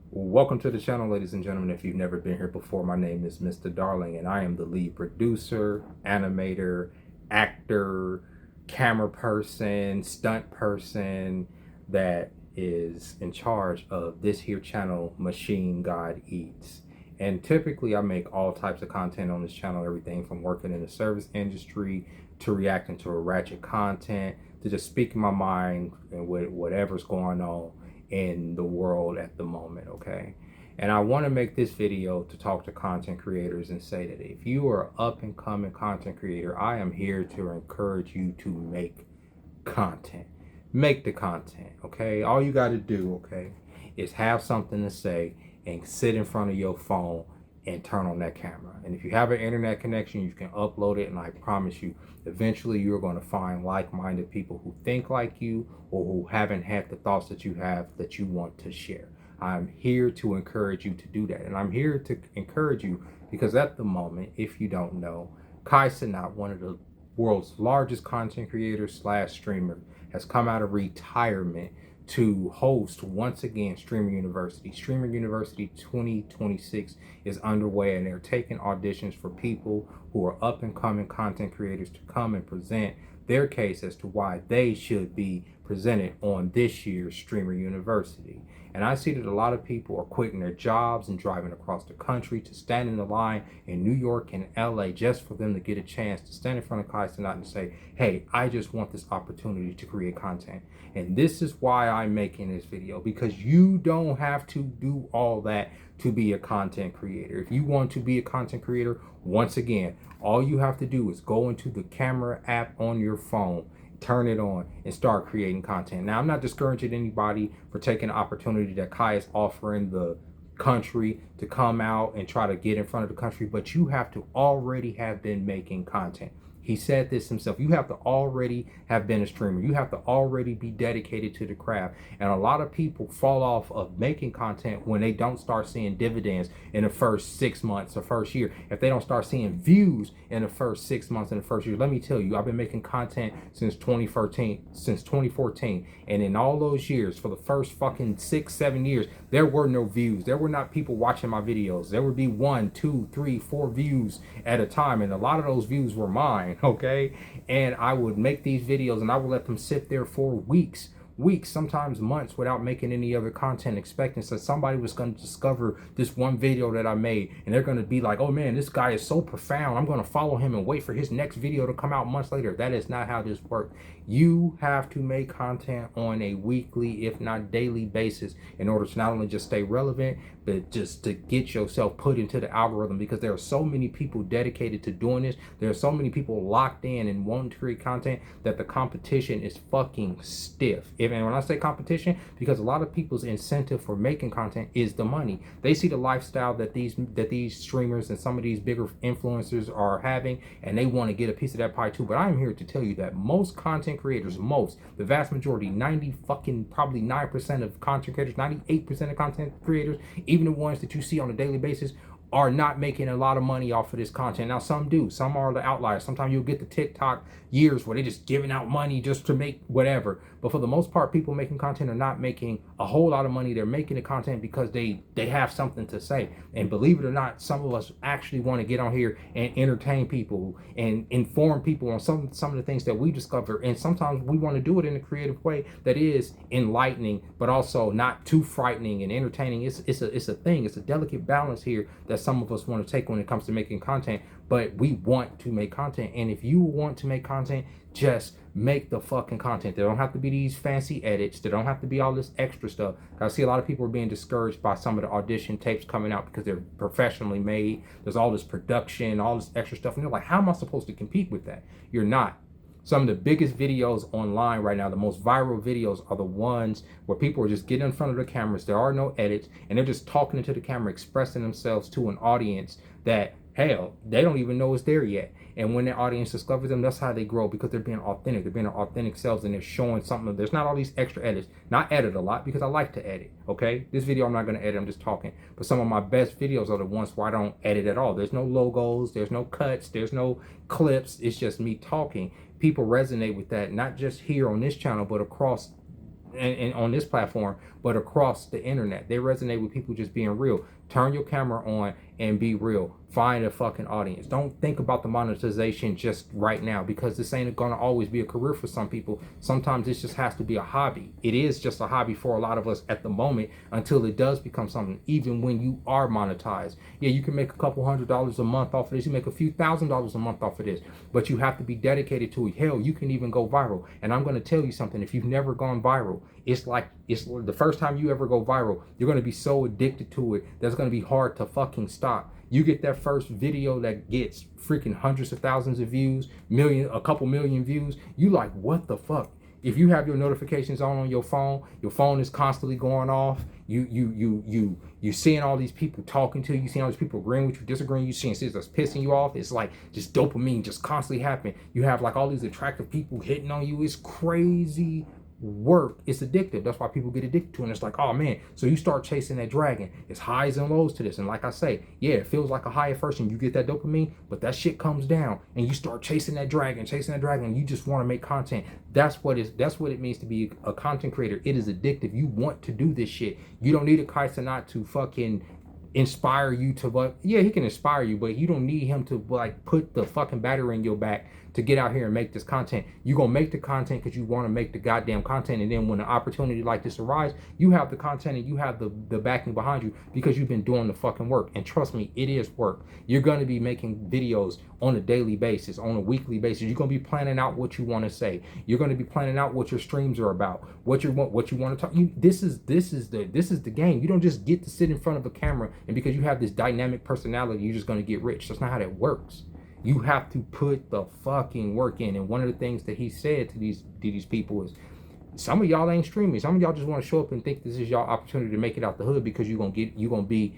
Welcome to the channel, ladies and gentlemen. If you've never been here before, my name is Mr. Darling, and I am the lead producer, animator, actor, camera person, stunt person that is in charge of this here channel, Machine God Eats. And typically I make all types of content on this channel, everything from working in the service industry to reacting to ratchet content to just speaking my mind and whatever's going on in the world at the moment, okay? And I want to make this video to talk to content creators and say that if you are an up and coming content creator, I am here to encourage you to make content. Make the content, okay? All you got to do, okay, is have something to say and sit in front of your phone and turn on that camera. And if you have an internet connection, you can upload it, and I promise you, eventually you're going to find like-minded people who think like you or who haven't had the thoughts that you have that you want to share. I'm here to encourage you to do that. And I'm here to encourage you because at the moment, if you don't know, Kai Cenat, one of the world's largest content creators slash streamer, has come out of retirement to host once again Streamer University. Streamer University 2026 is underway, and they're taking auditions for people who are up and coming content creators to come and present their case as to why they should be presented on this year's Streamer University. And I see that a lot of people are quitting their jobs and driving across the country to stand in the line in New York and LA just for them to get a chance to stand in front of Kai Cenat and say, hey, I just want this opportunity to create content. And this is why I'm making this video, because you don't have to do all that to be a content creator. If you want to be a content creator, once again, all you have to do is go into the camera app on your phone, turn it on, and start creating content. Now, I'm not discouraging anybody for taking the opportunity that Kai is offering the country to come out and try to get in front of the country, but you have to already have been making content. He said this himself. You have to already have been a streamer. You have to already be dedicated to the craft. And a lot of people fall off of making content when they don't start seeing dividends in the first 6 months or first year. If they don't start seeing views in the first 6 months in the first year, let me tell you, I've been making content since 2014. And in all those years, for the first fucking 6-7 years, there were no views. There were not people watching my videos. There would be 1, 2, 3, 4 views at a time. And a lot of those views were mine, okay? And I would make these videos and I would let them sit there for weeks, sometimes months, without making any other content, expecting that somebody was going to discover this one video that I made and they're going to be like, oh man, this guy is so profound, I'm going to follow him and wait for his next video to come out months later. That is not how this works. You have to make content on a weekly, if not daily basis in order to not only just stay relevant, but just to get yourself put into the algorithm, because there are so many people dedicated to doing this. There are so many people locked in and wanting to create content that the competition is fucking stiff. And when I say competition, because a lot of people's incentive for making content is the money. They see the lifestyle that these streamers and some of these bigger influencers are having, and they want to get a piece of that pie too. But I'm here to tell you that most content creators, the vast majority, probably 9% of content creators, 98% of content creators, even the ones that you see on a daily basis, are not making a lot of money off of this content. Now, some do. Some are the outliers. Sometimes you'll get the TikTok years where they're just giving out money just to make whatever. But for the most part, people making content are not making a whole lot of money. They're making the content because they have something to say. And believe it or not, some of us actually want to get on here and entertain people and inform people on some of the things that we discover. And sometimes we want to do it in a creative way that is enlightening, but also not too frightening and entertaining. It's a thing. It's a delicate balance here that some of us want to take when it comes to making content. But we want to make content. And if you want to make content, just make the fucking content. There don't have to be these fancy edits. There don't have to be all this extra stuff. I see a lot of people are being discouraged by some of the audition tapes coming out because they're professionally made. There's all this production, all this extra stuff. And they're like, how am I supposed to compete with that? You're not. Some of the biggest videos online right now, the most viral videos, are the ones where people are just getting in front of the cameras. There are no edits, and they're just talking into the camera, expressing themselves to an audience that, hell, they don't even know it's there yet. And when the audience discovers them, that's how they grow, because they're being authentic. They're being their authentic selves, and they're showing something. There's not all these extra edits. Not edit a lot, because I like to edit, okay? This video I'm not going to edit. I'm just talking. But some of my best videos are the ones where I don't edit at all. There's no logos. There's no cuts. There's no clips. It's just me talking. People resonate with that, not just here on this channel, but across and on this platform. but across the internet. They resonate with people just being real. Turn your camera on and be real. Find a fucking audience. Don't think about the monetization just right now, because this ain't gonna always be a career for some people. Sometimes this just has to be a hobby. It is just a hobby for a lot of us at the moment, until it does become something. Even when you are monetized, yeah, you can make a couple $100s a month off of this. You make a few $1,000s a month off of this, but you have to be dedicated to it. Hell, you can even go viral. And I'm gonna tell you something. If you've never gone viral, it's the first time you ever go viral, you're gonna be so addicted to it that's gonna be hard to fucking stop. You get that first video that gets freaking hundreds of thousands of views, a couple million views. You like, what the fuck? If you have your notifications on your phone is constantly going off. You seeing all these people talking to you, you seeing all these people agreeing with you, disagreeing, you seeing shit that's pissing you off. It's like just dopamine just constantly happening. You have like all these attractive people hitting on you. It's crazy work. It's addictive. That's why people get addicted to it. And it's like, oh man, so you start chasing that dragon. It's highs and lows to this. And like I say, yeah, it feels like a high at first and you get that dopamine, but that shit comes down and you start chasing that dragon, and you just want to make content. That's what it means to be a content creator. It is addictive. You want to do this shit. You don't need a Kai Cenat to fucking inspire you to, but yeah, he can inspire you, but you don't need him to like put the fucking battery in your back to get out here and make this content. You're gonna make the content because you want to make the goddamn content, and then when an opportunity like this arises, you have the content and you have the backing behind you because you've been doing the fucking work. And trust me, it is work. You're gonna be making videos on a daily basis, on a weekly basis. You're gonna be planning out what you want to say. You're gonna be planning out what your streams are about, what you want to talk. This is the game. You don't just get to sit in front of a camera and because you have this dynamic personality, you're just gonna get rich. That's not how that works. You have to put the fucking work in. And one of the things that he said to these people is, some of y'all ain't streaming. Some of y'all just want to show up and think this is y'all opportunity to make it out the hood because you're gonna be,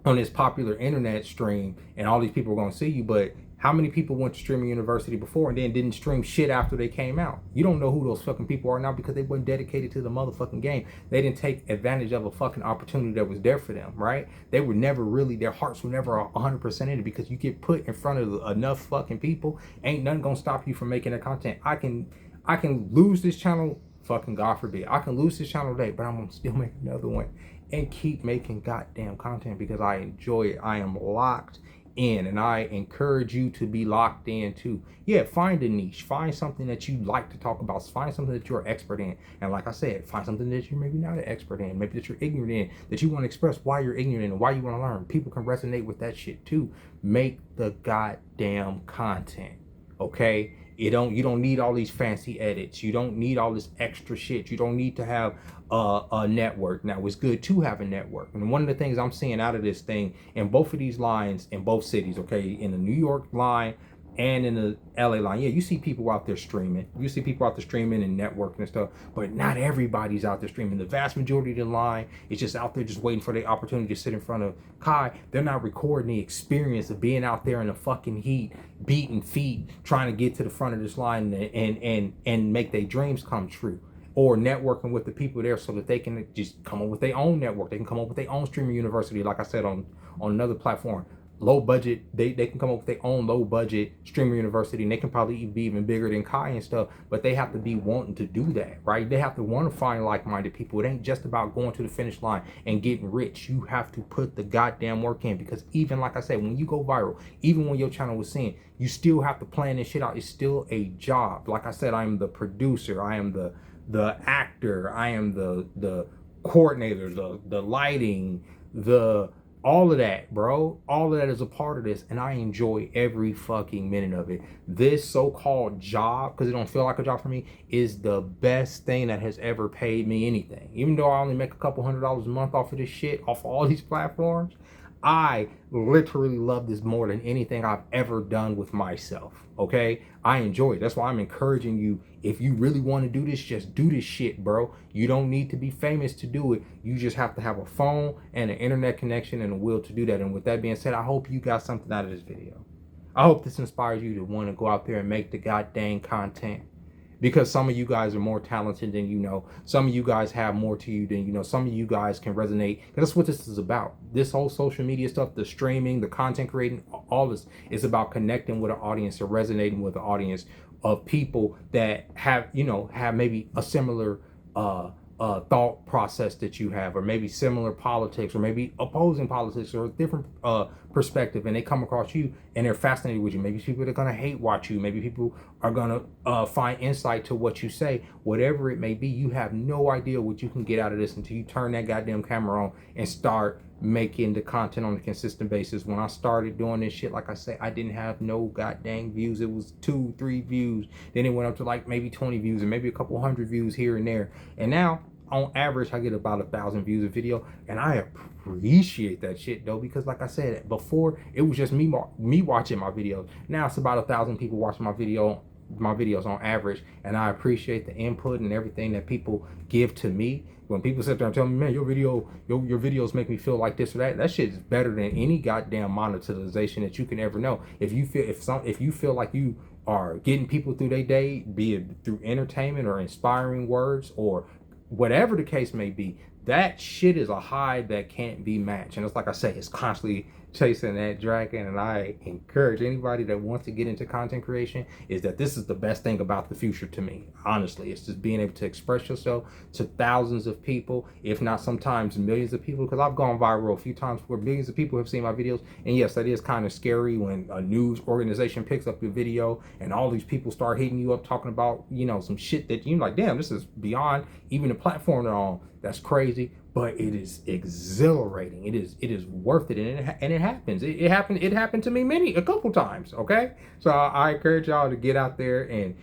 on this popular internet stream and all these people are gonna see you. But how many people went to streaming university before and then didn't stream shit after they came out? You don't know who those fucking people are now because they weren't dedicated to the motherfucking game. They didn't take advantage of a fucking opportunity that was there for them, right? They were never really, their hearts were never 100% in it, because you get put in front of enough fucking people, ain't nothing gonna stop you from making that content. I can lose this channel, fucking God forbid. I can lose this channel today, but I'm gonna still make another one and keep making goddamn content because I enjoy it. I am locked in, and I encourage you to be locked in too. Yeah, find a niche, find something that you like to talk about, find something that you're expert in. And like I said, find something that you're maybe not an expert in, maybe that you're ignorant in, that you want to express why you're ignorant and why you want to learn. People can resonate with that shit too. Make the goddamn content, okay? You don't need all these fancy edits. You don't need all this extra shit. You don't need to have a network. Now, it's good to have a network. And one of the things I'm seeing out of this thing in both of these lines in both cities, okay, in the New York line and in the LA line, yeah, you see people out there streaming. You see people out there streaming and networking and stuff, but not everybody's out there streaming. The vast majority of the line is just out there just waiting for the opportunity to sit in front of Kai. They're not recording the experience of being out there in the fucking heat, beating feet, trying to get to the front of this line and make their dreams come true. Or networking with the people there so that they can just come up with their own network. They can come up with their own streaming university, like I said, on another platform. Low budget, they can come up with their own low budget streamer university, and they can probably be even bigger than Kai and stuff, but they have to be wanting to do that, right? They have to want to find like-minded people. It ain't just about going to the finish line and getting rich. You have to put the goddamn work in, because even like I said, when you go viral, even when your channel was seen, you still have to plan this shit out. It's still a job. Like I said, I am the producer, I am the actor, I am the coordinator, the lighting, all of that, bro. All of that is a part of this, and I enjoy every fucking minute of it. This so-called job, because it don't feel like a job for me, is the best thing that has ever paid me anything. Even though I only make a couple $100s a month off of this shit, off of all these platforms, I literally love this more than anything I've ever done with myself, okay? I enjoy it. That's why I'm encouraging you, if you really want to do this, just do this shit, bro. You don't need to be famous to do it. You just have to have a phone and an internet connection and a will to do that. And with that being said, I hope you got something out of this video. I hope this inspires you to want to go out there and make the goddamn content. Because some of you guys are more talented than you know. Some of you guys have more to you than you know. Some of you guys can resonate. Because that's what this is about. This whole social media stuff, the streaming, the content creating, all this is about connecting with an audience or resonating with an audience of people that have maybe a similar thought process that you have, or maybe similar politics, or maybe opposing politics, or a different perspective, and they come across you and they're fascinated with you. Maybe people are gonna hate watch you. Maybe people are gonna find insight to what you say. Whatever it may be, you have no idea what you can get out of this until you turn that goddamn camera on and start making the content on a consistent basis. When I started doing this shit, like I say, I didn't have no goddamn views. It was 2-3 views. Then it went up to like maybe 20 views and maybe a couple hundred views here and there. And now on average, I get about 1,000 views a video, and I appreciate that shit though, because like I said before, it was just me watching my videos. Now it's about 1,000 people watching my videos on average, and I appreciate the input and everything that people give to me. When people sit there and tell me, man, your videos make me feel like this or that, that shit is better than any goddamn monetization that you can ever know. If you feel like you are getting people through their day, be it through entertainment or inspiring words or whatever the case may be, that shit is a high that can't be matched. And it's like I say, it's constantly chasing that dragon. And I encourage anybody that wants to get into content creation, is that this is the best thing about the future to me. Honestly, it's just being able to express yourself to thousands of people, if not sometimes millions of people, because I've gone viral a few times where millions of people have seen my videos. And yes, that is kind of scary when a news organization picks up your video and all these people start hitting you up talking about, you know, some shit that you're like, damn, this is beyond even the platform they're on. That's crazy, but it is exhilarating. It is worth it, and it happens. It happened to me a couple times. Okay, so I encourage y'all to get out there and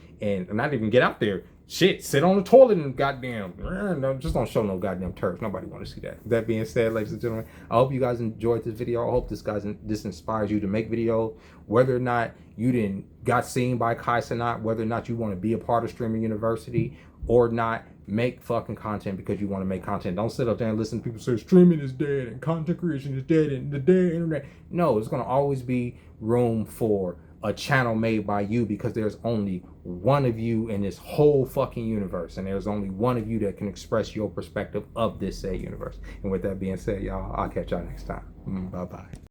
not even get out there. Shit, sit on the toilet and goddamn, no, just don't show no goddamn turf. Nobody want to see that. That being said, ladies and gentlemen, I hope you guys enjoyed this video. I hope this inspires you to make videos, whether or not you didn't got seen by Kai Cenat, whether or not you want to be a part of Streaming University or not. Make fucking content because you want to make content. Don't sit up there and listen to people say streaming is dead and content creation is dead and the dead internet. No, there's going to always be room for a channel made by you, because there's only one of you in this whole fucking universe, and there's only one of you that can express your perspective of this said universe. And with that being said, y'all, I'll catch y'all next time. Bye-bye.